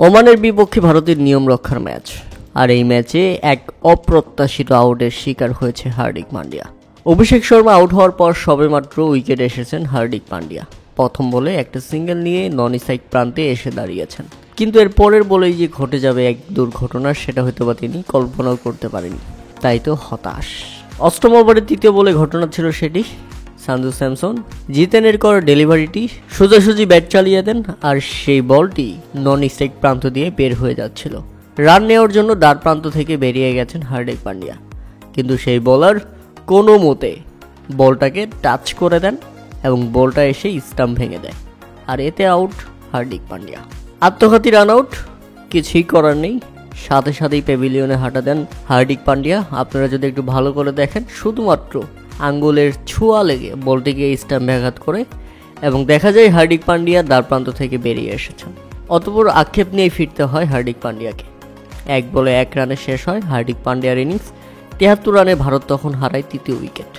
ওমানের বিপক্ষে ভারতের নিয়ম রক্ষার ম্যাচ, আর এই ম্যাচে এক অপ্রত্যাশিত আউটের শিকার হয়েছে হার্দিক পান্ডিয়া। অভিষেক শর্মা আউট হওয়ার পর সবেমাত্র উইকেটে এসেছেন হার্দিক পান্ডিয়া। প্রথম বলে একটা সিঙ্গেল নিয়ে নন স্ট্রাইক প্রান্তে এসে দাঁড়িয়েছেন, কিন্তু এর পরের বলেই যে ঘটে যাবে এক দুর্ঘটনা সেটা হয়তো বা তিনি কল্পনাও করতে পারেনি, তাই তো হতাশ। অষ্টম ওভারের তৃতীয় বলে ঘটনা ছিল সেটি। সঞ্জু স্যামসন জিতেনের করা ডেলিভারিটি সোজাসুজি ব্যাট চালিয়ে দেন, আর সেই বলটি নন স্ট্রাইক প্রান্ত দিয়ে বের হয়ে যাচ্ছিল। রান নেওয়ার জন্য দ্বার প্রান্ত থেকে বেরিয়ে গেছেন হার্দিক পান্ডিয়া, কিন্তু সেই বোলার কোনো মতে বলটাকে টাচ করে দেন এবং বলটা এসে স্টাম্প ভেঙে দেয়, আর এতে আউট হার্দিক পান্ডিয়া। আত্মঘাতী রান আউট, কিছুই করার নেই। সাথে সাথেই প্যাভিলিয়নে হাঁটা দেন হার্দিক পান্ডিয়া। আপনারা যদি একটু ভালো করে দেখেন, শুধুমাত্র আঙ্গুলের ছোঁয়া লেগে বলটিকে স্টাম্পে আঘাত করে এবং দেখা যায় হার্দিক পান্ডিয়া দ্বার প্রান্ত থেকে বেরিয়ে এসেছেন। অতঃপর আক্ষেপ নিয়ে ফিরতে হয় হার্দিক পান্ডিয়াকে। 1 বলে 1 রানে শেষ হয় হার্দিক পান্ডিয়ার ইনিংস। 73 রানে ভারত তখন হারায় তৃতীয় উইকেট।